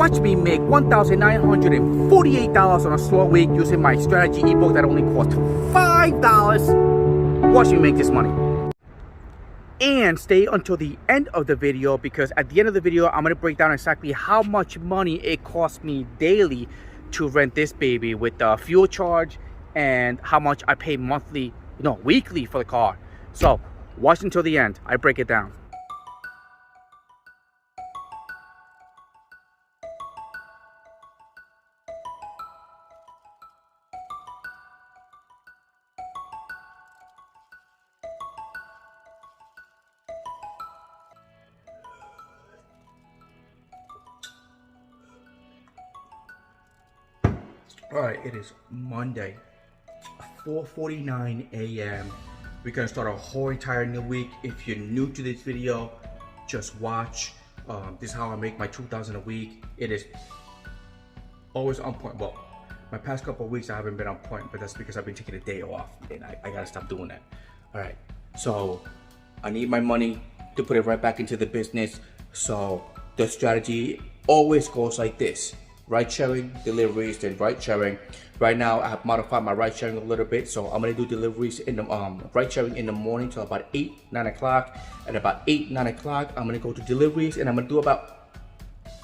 Watch me make $1,948 on a slow week using my strategy ebook that only cost $5. Watch me make this money. And stay until the end of the video, because at the end of the video, I'm going to break down exactly how much money it costs me daily to rent this baby with the fuel charge and how much I pay monthly, weekly for the car. So watch until the end. I break it down. Alright, it is Monday, 4:49 a.m. We're gonna start a whole entire new week. If you're new to this video, just watch. This is how I make my $2,000 a week. It is always on point. Well, my past couple of weeks I haven't been on point, but that's because I've been taking a day off, and I gotta stop doing that. Alright, so I need my money to put it right back into the business. So the strategy always goes like this: ride sharing, deliveries, then ride sharing. Right now I have modified my ride sharing a little bit, so I'm gonna do deliveries in the ride sharing in the morning till about 8-9 o'clock. At about 8-9 o'clock I'm gonna go to deliveries, and I'm gonna do about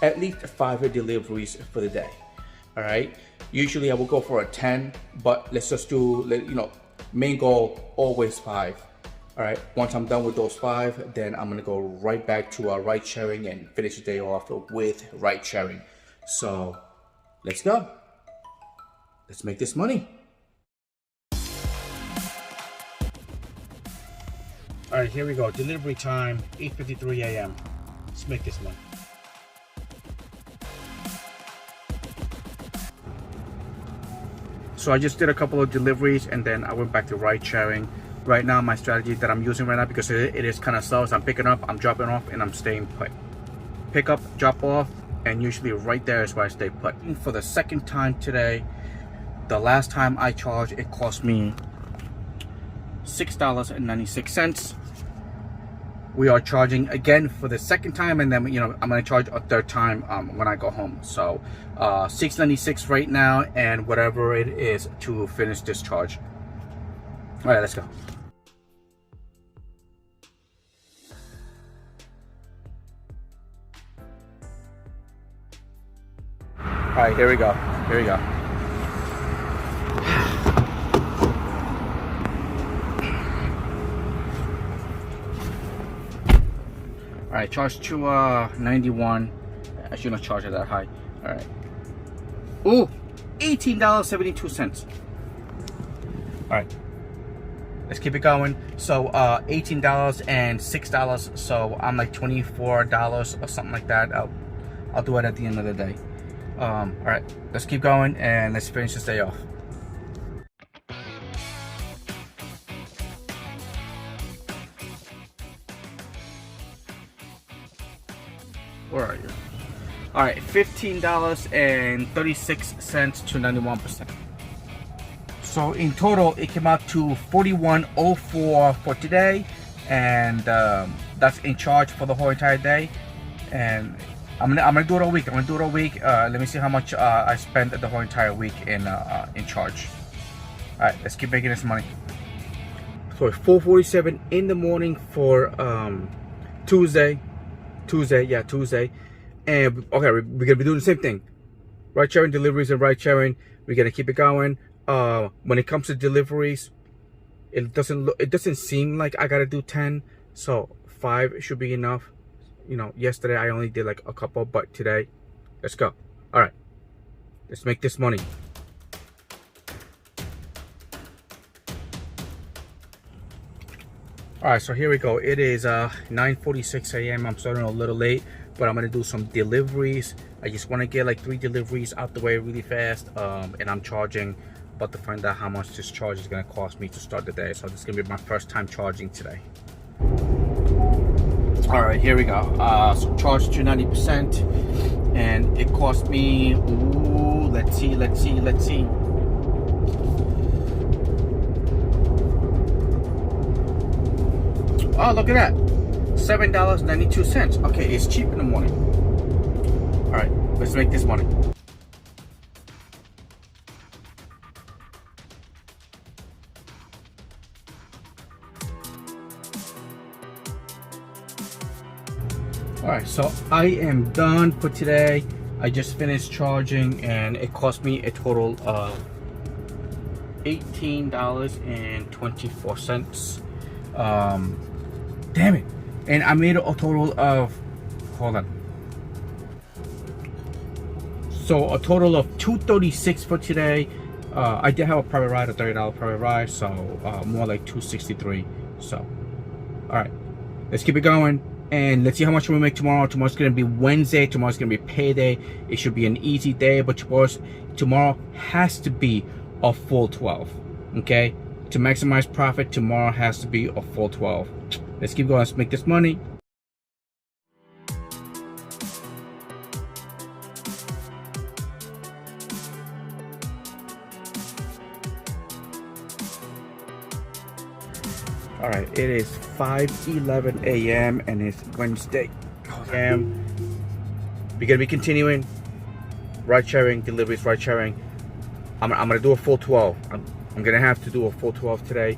at least 5 deliveries for the day. All right, usually I will go for a 10, but let's just do, main goal always 5. All right, once I'm done with those 5, then I'm gonna go right back to ride sharing and finish the day off with ride sharing. So let's go. Let's make this money. All right, here we go. Delivery time, 8:53 a.m. Let's make this money. So I just did a couple of deliveries and then I went back to ride sharing. Right now, my strategy that I'm using right now, because it is kind of slow, is I'm picking up, I'm dropping off, and I'm staying put. Pick up, drop off, and usually right there is where I stay put. For the second time today, the last time I charged, it cost me $6.96. We are charging again for the second time, and then I'm gonna charge a third time when I go home. So $6.96 right now, and whatever it is to finish this charge. All right, let's go. All right, here we go. Here we go. All right, charge to 91. I shouldn't charge it that high. All right. Ooh, $18.72. All right, let's keep it going. So $18 and $6. So I'm like $24 or something like that. I'll do it at the end of the day. All right, let's keep going and let's finish this day off. Where are you? All right, $15.36 to 91%. So in total, it came out to $41.04 for today, and that's in charge for the whole entire day. And I'm gonna do it all week. Let me see how much I spent the whole entire week in charge. All right, let's keep making this money. So it's 4:47 in the morning for Tuesday. And okay, we're gonna be doing the same thing. Ride sharing, deliveries, and ride sharing. We're gonna keep it going. When it comes to deliveries, it doesn't seem like I gotta do 10, so 5 should be enough. Yesterday I only did like a couple, but today, let's go. All right, let's make this money. All right, so here we go. It is 9:46 a.m. I'm starting a little late, but I'm gonna do some deliveries. I just want to get like 3 deliveries out the way really fast, and I'm charging. About to find out how much this charge is gonna cost me to start the day. So this is gonna be my first time charging today. All right, here we go. So charge to 90%, and it cost me, ooh, let's see. Oh, look at that, $7.92. Okay, it's cheap in the morning. All right, Let's make this money. Alright, so I am done for today. I just finished charging and it cost me a total of $18.24. Damn it. And I made a total of, hold on. So a total of $236 for today. I did have a private ride, a $30 private ride, so more like $263. So, alright, let's keep it going. And let's see how much we make tomorrow. Tomorrow's gonna be Wednesday. Tomorrow's gonna be payday. It should be an easy day, but tomorrow has to be a full 12. Okay? To maximize profit, tomorrow has to be a full 12. Let's keep going. Let's make this money. All right, it is 5:11 a.m. and it's Wednesday. We're gonna be continuing ride sharing, deliveries, ride sharing. I'm gonna do a full 12. I'm gonna have to do a full 12 today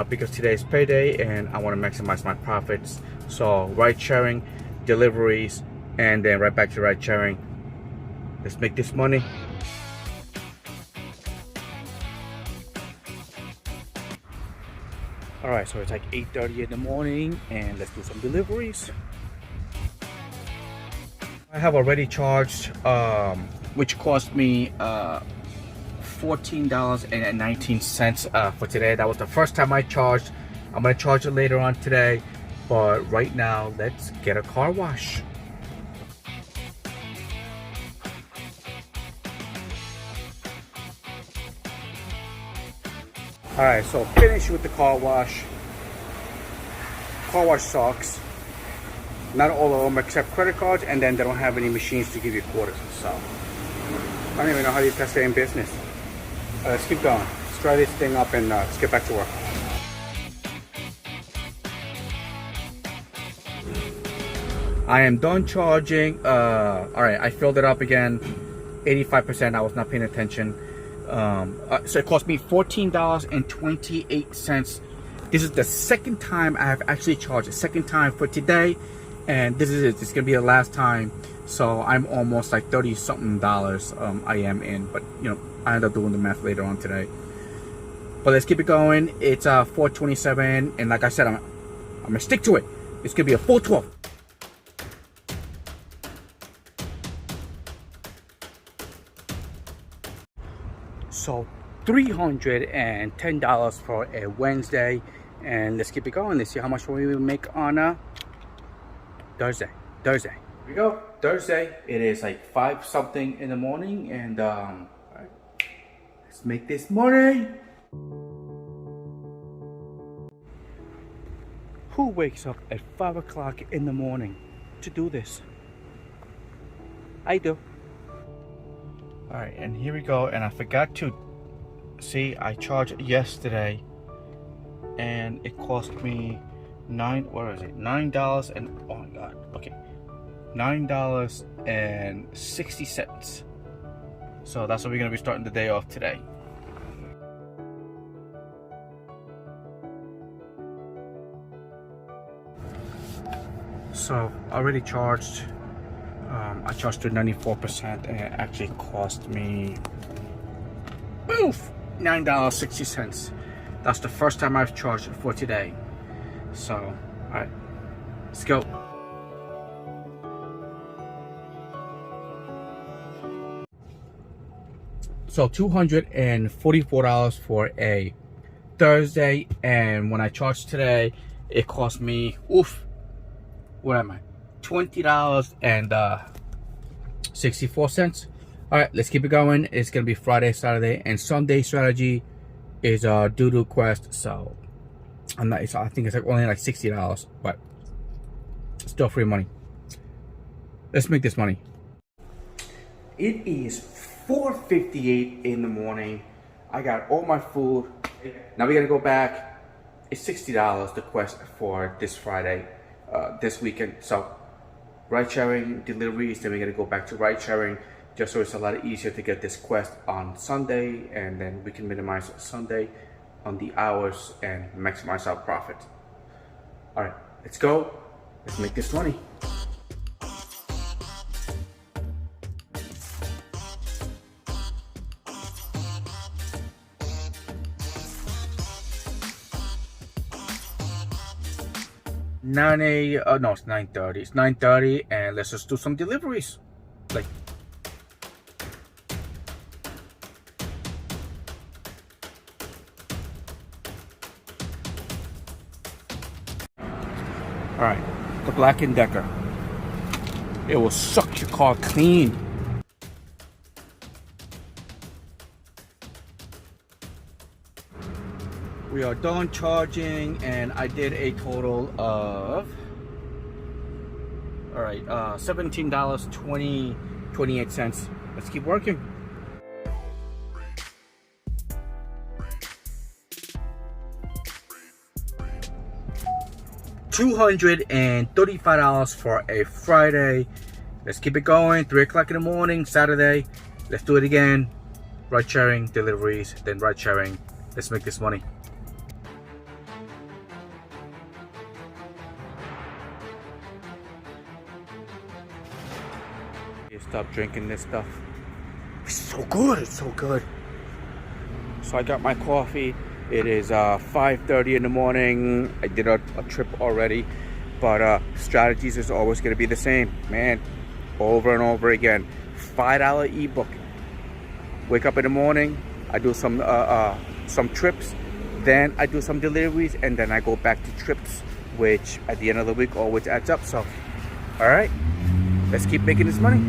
because today is payday and I want to maximize my profits. So ride sharing, deliveries, and then right back to ride sharing. Let's make this money. All right, so it's like 8:30 in the morning and let's do some deliveries. I have already charged, which cost me $14.19 for today. That was the first time I charged. I'm gonna charge it later on today, but right now let's get a car wash. All right, so finished with the car wash. Car wash sucks. Not all of them accept credit cards, and then they don't have any machines to give you quarters. So I don't even know how these guys stay in business. Let's keep going. Let's dry this thing up and let's get back to work. I am done charging. All right, I filled it up again. 85%. I was not paying attention. So it cost me $14.28. This is the second time I have actually charged. The second time for today, and this is it. It's gonna be the last time. So I'm almost like $30-something. I am in, but you know, I end up doing the math later on today. But let's keep it going. It's 4:27, and like I said, I'm gonna stick to it. It's gonna be a full 12. So $310 for a Wednesday, and let's keep it going. Let's see how much we will make on a Thursday. Here we go. Thursday. It is like 5-something in the morning, and all right, let's make this money. Who wakes up at 5 o'clock in the morning to do this? I do. All right, and here we go. And I forgot to see, I charged yesterday and it cost me $9 and oh my god, okay, $9.60. So that's what we're gonna be starting the day off today. So I already charged. I charged to 94%, and it actually cost me $9.60. That's the first time I've charged for today. So, all right, let's go. So $244 for a Thursday, and when I charged today, it cost me where am I? $20.64. All right, let's keep it going. It's gonna be Friday, Saturday, and Sunday strategy is doo-doo quest. So I'm not. I think it's like only like $60, but still free money. Let's make this money. It is 4:58 in the morning. I got all my food. Now we gotta go back. It's $60 the quest for this Friday, this weekend. So ride sharing deliveries, then we're gonna go back to ride sharing, just so it's a lot easier to get this quest on Sunday, and then we can minimize Sunday on the hours and maximize our profit. All right, let's go. Let's make this money. No, it's 9:30. It's 9:30, and let's just do some deliveries. Like, all right, the Black & Decker. It will suck your car clean. We are done charging, and I did a total of, all right, $17.28. Let's keep working. $235 for a Friday. Let's keep it going. 3 o'clock in the morning, Saturday. Let's do it again. Ride sharing, deliveries, then ride sharing. Let's make this money. Stop drinking this stuff. It's so good. It's so good. So I got my coffee. It is 5:30 in the morning. I did a trip already, but strategies is always going to be the same, man. Over and over again. $5 ebook. Wake up in the morning. I do some trips. Then I do some deliveries, and then I go back to trips, which at the end of the week always adds up. So, all right, let's keep making this money.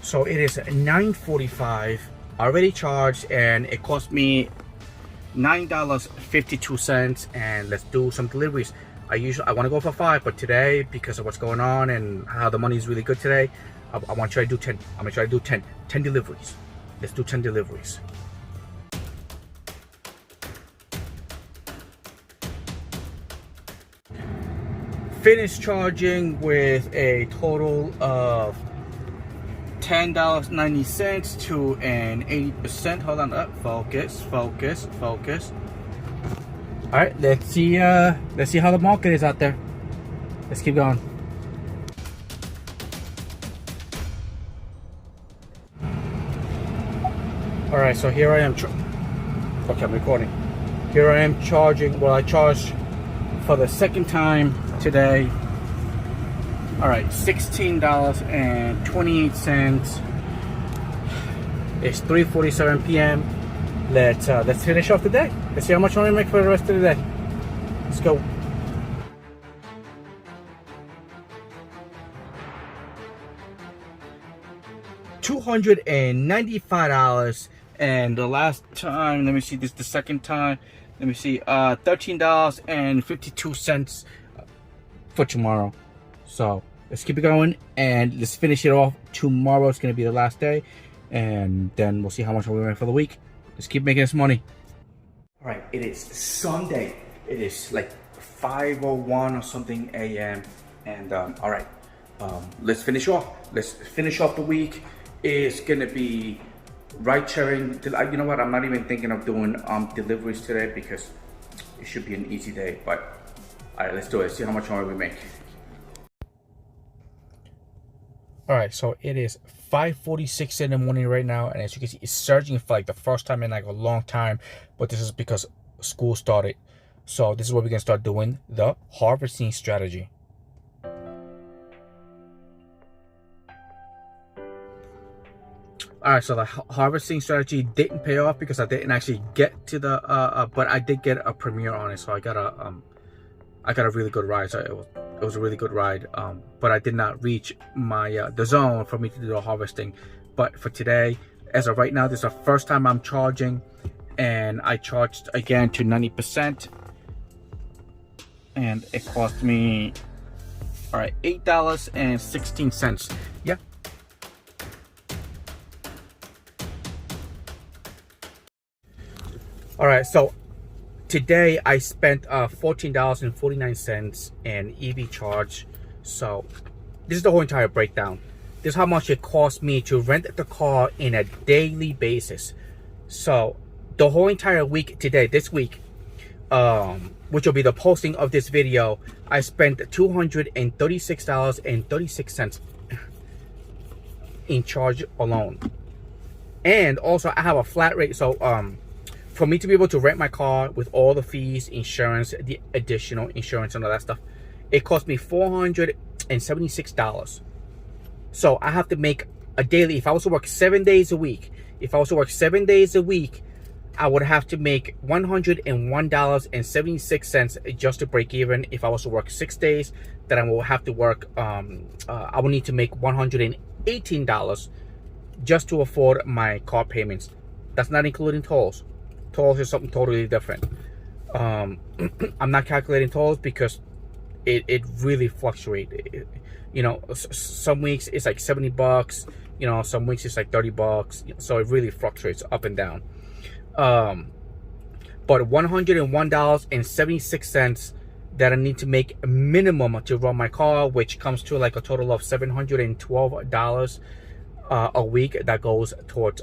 So it is 9:45, already charged, and it cost me $9.52. And let's do some deliveries. I want to go for 5, but today, because of what's going on and how the money is really good today, I want to try to do 10. I'm gonna try to do 10 deliveries. Let's do 10 deliveries. Finished charging with a total of $10.90 to an 80%. Hold on, focus. All right, let's see how the market is out there. Let's keep going. All right, so here I am. Okay, I'm recording. Here I am charging. Well, I charged for the second time today. All right, $16.28. It's 3:47 p.m. Let's finish off the day. Let's see how much money I make for the rest of the day. Let's go. $295, and the last time, let me see, this is the second time. Let me see, $13.52 for tomorrow. So let's keep it going, and let's finish it off. Tomorrow is going to be the last day, and then we'll see how much we make for the week. Let's keep making this money. All right, it is Sunday. It is like 5:01 or something a.m. And all right, let's finish off. Let's finish off the week. It's gonna be ride sharing. You know what? I'm not even thinking of doing deliveries today because it should be an easy day. But all right, let's do it. See how much money we make. All right, so it is 5:46 in the morning right now, and as you can see, it's surging for like the first time in like a long time. But this is because school started. So this is what we're gonna start doing, the harvesting strategy. All right, so the harvesting strategy didn't pay off because I didn't actually get to the but I did get a premiere on it, so I got a really good ride. So it was a really good ride, but I did not reach my the zone for me to do the harvesting. But for today, as of right now, this is the first time I'm charging, and I charged again to 90%, and it cost me, all right, $8.16. Yeah. All All right, so today I spent $14.49 in EV charge. So this is the whole entire breakdown. This is how much it cost me to rent the car in a daily basis. So the whole entire week today, this week, which will be the posting of this video, I spent $236.36 in charge alone. And also I have a flat rate. So for me to be able to rent my car with all the fees, insurance, the additional insurance and all that stuff, it cost me $476. So I have to make a daily, if I was to work 7 days a week, I would have to make $101.76 just to break even. If I was to work 6 days, then I will have to work, I will need to make $118 just to afford my car payments. That's not including tolls. Tolls is something totally different. I'm not calculating tolls because it really fluctuates. You know, some weeks it's like $70, you know, some weeks it's like $30, so it really fluctuates up and down. But $101.76 that I need to make a minimum to run my car, which comes to like a total of $712 a week that goes towards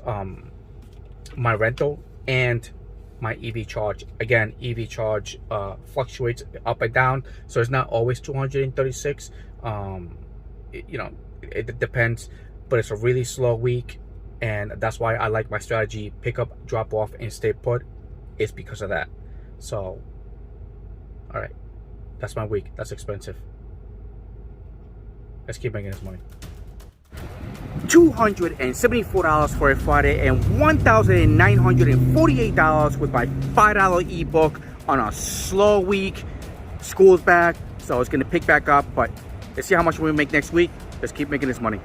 my rental and my EV charge. Again, EV charge fluctuates up and down, so it's not always 236. You know, it depends, but it's a really slow week, and that's why I like my strategy: pick up, drop off, and stay put. It's because of that. So, all right, that's my week. That's expensive. Let's keep making this money. $274 for a Friday and $1,948 with my $5 ebook on a slow week. School's back, so it's gonna pick back up, but let's see how much we make next week. Let's keep making this money.